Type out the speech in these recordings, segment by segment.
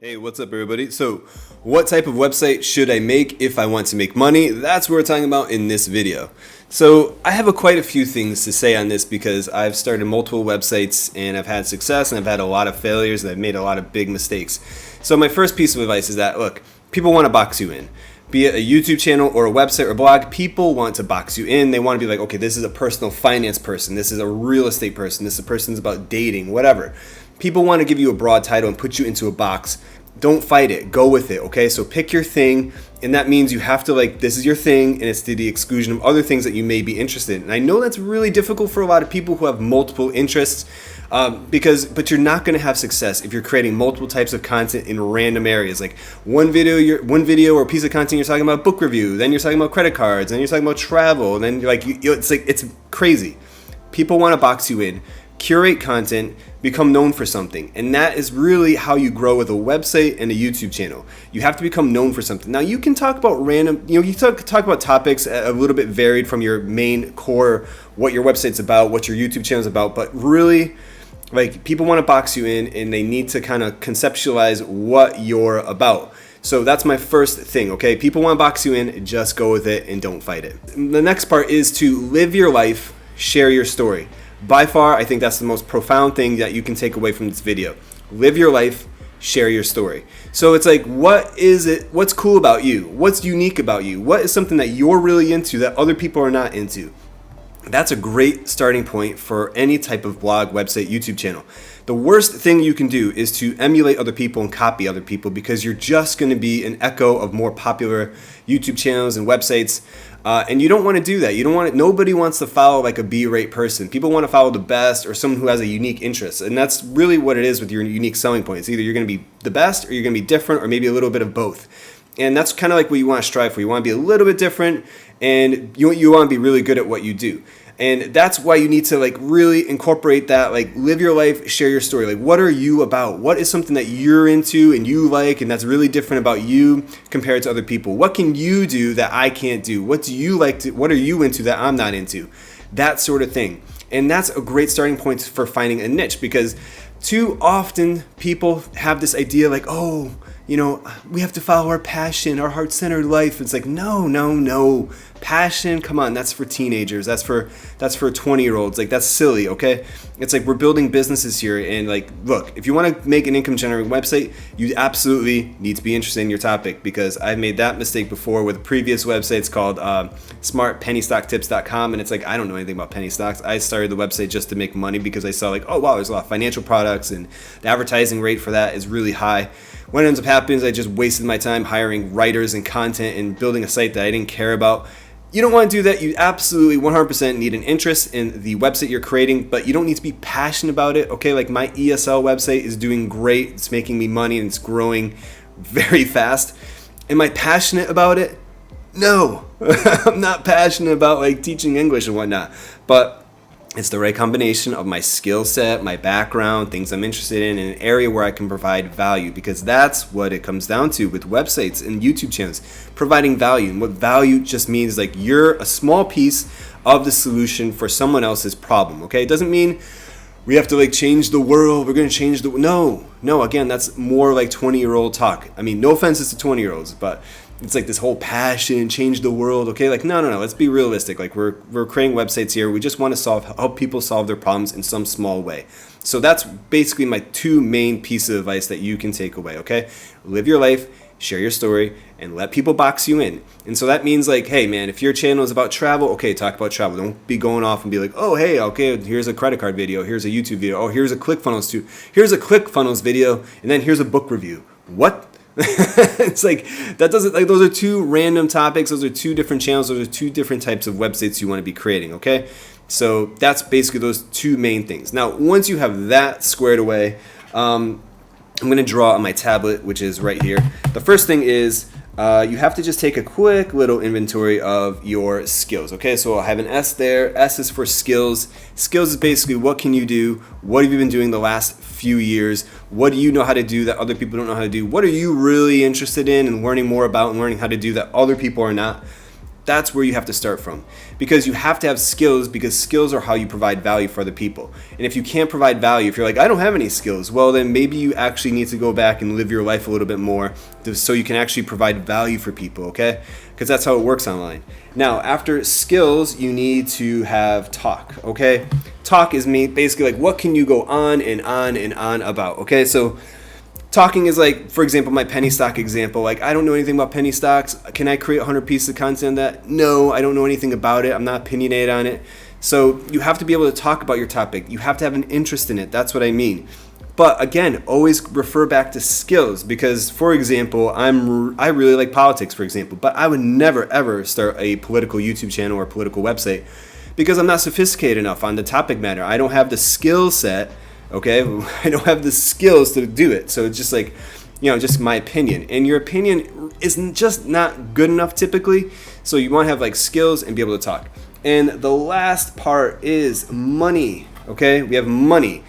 Hey, what's up, everybody? So, what type of website should I make if I want to make money? That's what we're talking about in this video. So, I have quite a few things to say on this because I've started multiple websites and I've had success and I've had a lot of failures and I've made a lot of big mistakes. So, my first piece of advice is that, look, people want to box you in. Be it a YouTube channel or a website or blog, people want to box you in. They want to be like, okay, this is a personal finance person. This is a real estate person. This is a person's about dating, whatever. People want to give you a broad title and put you into a box. Don't fight it. Go with it, okay? So pick your thing, and that means you have to, this is your thing, and it's to the exclusion of other things that you may be interested in. And I know that's really difficult for a lot of people who have multiple interests, but you're not going to have success if you're creating multiple types of content in random areas. Like one video or piece of content, you're talking about book review, then you're talking about credit cards, then you're talking about travel, and then it's crazy. People want to box you in. Curate content, become known for something. And that is really how you grow with a website and a YouTube channel. You have to become known for something. Now you can talk about you talk about topics a little bit varied from your main core, what your website's about, what your YouTube channel is about, but really, people want to box you in and they need to kind of conceptualize what you're about. So that's my first thing, okay? People want to box you in, just go with it and don't fight it. The next part is to live your life, share your story. By far, I think that's the most profound thing that you can take away from this video. Live your life, share your story. So it's like, what is it? What's cool about you? What's unique about you? What is something that you're really into that other people are not into? That's a great starting point for any type of blog, website, YouTube channel. The worst thing you can do is to emulate other people and copy other people because you're just going to be an echo of more popular YouTube channels and websites. And you don't want to do that. Nobody wants to follow like a B-rate person. People want to follow the best or someone who has a unique interest. And that's really what it is with your unique selling point. It's either you're going to be the best or you're going to be different or maybe a little bit of both. And that's kind of like what you want to strive for. You want to be a little bit different and you want to be really good at what you do. And that's why you need to really incorporate that, live your life, share your story. What are you about? What is something that you're into and you like and that's really different about you compared to other people? What can you do that I can't do? What do you like to, what are you into that I'm not into? That sort of thing. And that's a great starting point for finding a niche because too often people have this idea we have to follow our passion, our heart-centered life. It's like, no. Passion, come on, that's for teenagers. That's for 20-year-olds. That's silly, okay? It's like we're building businesses here and look, if you want to make an income-generating website, you absolutely need to be interested in your topic because I've made that mistake before with a previous website. It's called smartpennystocktips.com and it's like, I don't know anything about penny stocks. I started the website just to make money because I saw oh wow, there's a lot of financial products and the advertising rate for that is really high. What ends up happening is I just wasted my time hiring writers and content and building a site that I didn't care about. You don't want to do that. You absolutely 100% need an interest in the website you're creating, but you don't need to be passionate about it. Okay, my ESL website is doing great. It's making me money and it's growing very fast. Am I passionate about it? No, I'm not passionate about teaching English and whatnot, but it's the right combination of my skill set, my background, things I'm interested in an area where I can provide value because that's what it comes down to with websites and YouTube channels, providing value. And what value just means you're a small piece of the solution for someone else's problem, okay? It doesn't mean we have to change the world. We're going to change the no, again, that's more 20-year-old talk. I mean, no offenses to 20-year-olds, but it's this whole passion, change the world, okay? No, let's be realistic. We're creating websites here. We just want to help people solve their problems in some small way. So that's basically my two main pieces of advice that you can take away, okay? Live your life, share your story, and let people box you in. And so that means hey man, if your channel is about travel, okay, talk about travel. Don't be going off and be oh hey, okay, here's a credit card video, here's a YouTube video, here's a ClickFunnels video, and then here's a book review. What? It's that doesn't those are two random topics, those are two different channels, those are two different types of websites you want to be creating, okay? So that's basically those two main things. Now, once you have that squared away, I'm going to draw on my tablet, which is right here. The first thing is you have to just take a quick little inventory of your skills. Okay, so I have an S there. S is for skills. Skills is basically what can you do? What have you been doing the last few years? What do you know how to do that other people don't know how to do? What are you really interested in and learning more about and learning how to do that other people are not? That's where you have to start from, because you have to have skills, because skills are how you provide value for other people. And if you can't provide value, if you're like, I don't have any skills, well, then maybe you actually need to go back and live your life a little bit more so you can actually provide value for people, okay? Because that's how it works online. Now, after skills, you need to have talk, okay? Talk is basically like, what can you go on and on and on about, okay? So talking is like, for example, my penny stock example. Like, I don't know anything about penny stocks. Can I create 100 pieces of content on that? No, I don't know anything about it. I'm not opinionated on it. So you have to be able to talk about your topic. You have to have an interest in it. That's what I mean. But again, always refer back to skills, because, for example, I really like politics, for example, but I would never ever start a political YouTube channel or political website because I'm not sophisticated enough on the topic matter. I don't have the skill set, okay? I don't have the skills to do it. So it's just like, just my opinion. And your opinion is just not good enough typically. So you want to have like skills and be able to talk. And the last part is money, okay? We have money.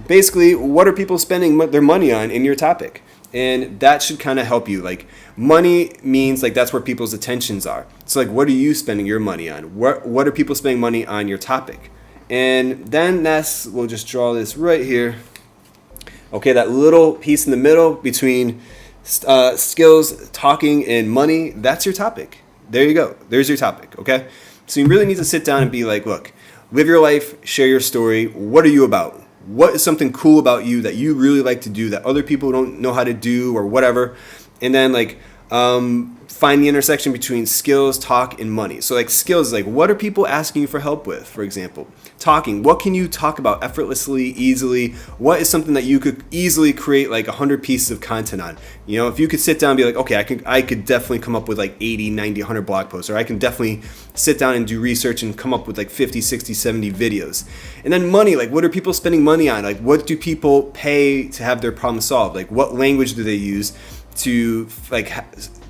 Basically, what are people spending their money on in your topic? And that should kind of help you. Like, money means like that's where people's attentions are. So like, what are you spending your money on? What are people spending money on your topic? And then we'll just draw this right here. Okay, that little piece in the middle between skills, talking, and money, that's your topic. There you go. There's your topic, okay? So you really need to sit down and be like, look, live your life, share your story. What are you about? What is something cool about you that you really like to do that other people don't know how to do or whatever? And then like find the intersection between skills, talk, and money. So like skills is like, what are people asking you for help with, for example? Talking, what can you talk about effortlessly, easily? What is something that you could easily create like 100 pieces of content on? If you could sit down and be like, okay, I could definitely come up with like 80, 90, 100 blog posts, or I can definitely sit down and do research and come up with like 50, 60, 70 videos. And then money, like what are people spending money on? Like what do people pay to have their problem solved? Like what language do they use to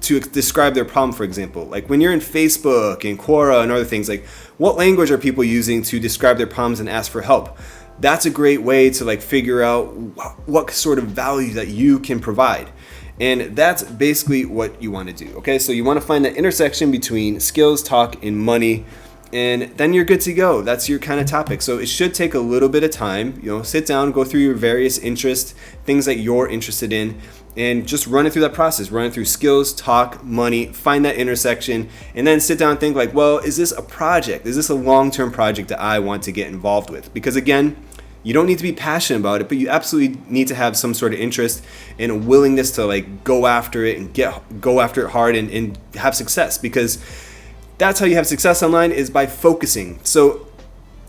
to describe their problem, for example? Like when you're in Facebook and Quora and other things, like what language are people using to describe their problems and ask for help? That's a great way to like figure out what sort of value that you can provide. And that's basically what you want to do, okay? So you want to find that intersection between skills, talk, and money, and then you're good to go. That's your kind of topic. So it should take a little bit of time. Sit down, go through your various interests, things that you're interested in, and just run it through that process. Run it through skills, talk, money, find that intersection, and then sit down and think like, well, is this a project? Is this a long-term project that I want to get involved with? Because again, you don't need to be passionate about it, but you absolutely need to have some sort of interest and a willingness to like go after it and go after it hard and have success, because that's how you have success online, is by focusing. So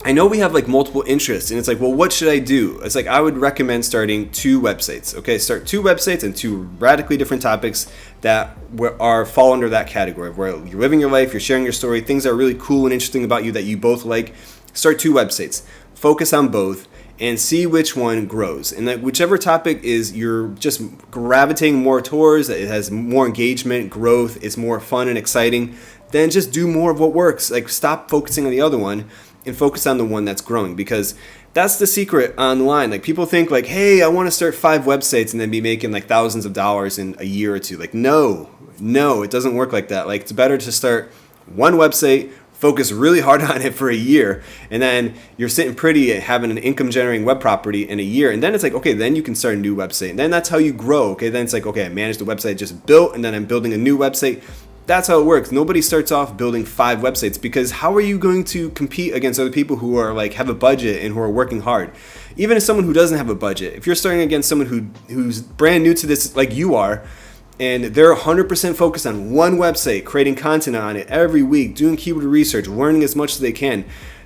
I know we have like multiple interests, and it's like, well, what should I do? It's like, I would recommend starting 2 websites. Okay, start 2 websites and 2 radically different topics that fall under that category of where you're living your life, you're sharing your story, things that are really cool and interesting about you that you both like. Start 2 websites, focus on both, and see which one grows. And that whichever topic is you're just gravitating more towards, that it has more engagement, growth, it's more fun and exciting, then just do more of what works. Like, stop focusing on the other one and focus on the one that's growing, because that's the secret online. Like, people think like, hey, I want to start 5 websites and then be making like thousands of dollars in a year or 2. Like, no, it doesn't work like that. Like, it's better to start 1 website, focus really hard on it for a year, and then you're sitting pretty at having an income generating web property in a year. And then it's like, okay, then you can start a new website. And then that's how you grow. Okay, then it's like, okay, I managed the website I just built, and then I'm building a new website. That's how it works. Nobody starts off building 5 websites, because how are you going to compete against other people who are like have a budget and who are working hard? Even as someone who doesn't have a budget, if you're starting against someone who's brand new to this like you are, and they're 100% focused on one website, creating content on it every week, doing keyword research, learning as much as they can,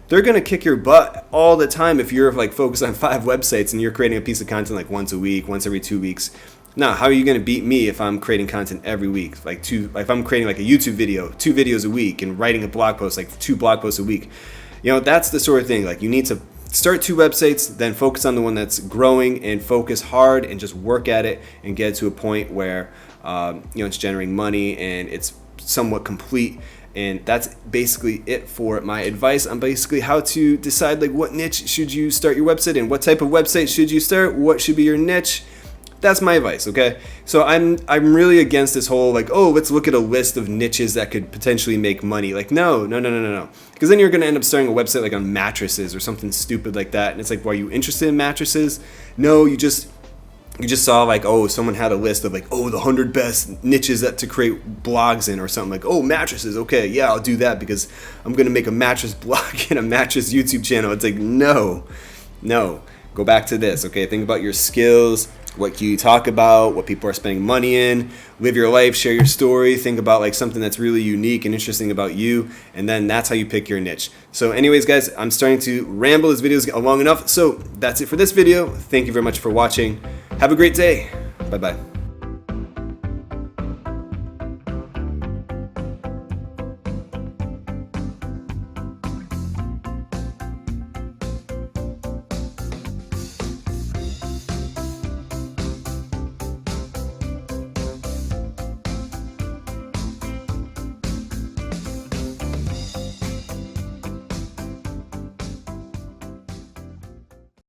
they're going to kick your butt all the time if you're like focused on 5 websites and you're creating a piece of content like once a week, once every 2 weeks. Now, how are you going to beat me if I'm creating content every week? If I'm creating like a YouTube video, 2 videos a week, and writing a blog post, like 2 blog posts a week. That's the sort of thing. Like, you need to start 2 websites, then focus on the one that's growing, and focus hard and just work at it and get to a point where it's generating money and it's somewhat complete. And that's basically it for my advice on basically how to decide like what niche should you start your website in, what type of website should you start, what should be your niche. That's my advice, okay? So I'm really against this whole like, oh, let's look at a list of niches that could potentially make money. Like, no. Because then you're gonna end up starting a website like on mattresses or something stupid like that. And it's like, why are you interested in mattresses? No, you just saw like, oh, someone had a list of like, oh, the 100 best niches that to create blogs in or something, like, oh, mattresses, okay, yeah, I'll do that because I'm gonna make a mattress blog and a mattress YouTube channel. It's like, no, go back to this, okay? Think about your skills. What can you talk about? What people are spending money in? Live your life, share your story. Think about like something that's really unique and interesting about you, and then that's how you pick your niche. So anyways, guys, I'm starting to ramble. This video is long enough. So that's it for this video. Thank you very much for watching. Have a great day. Bye-bye.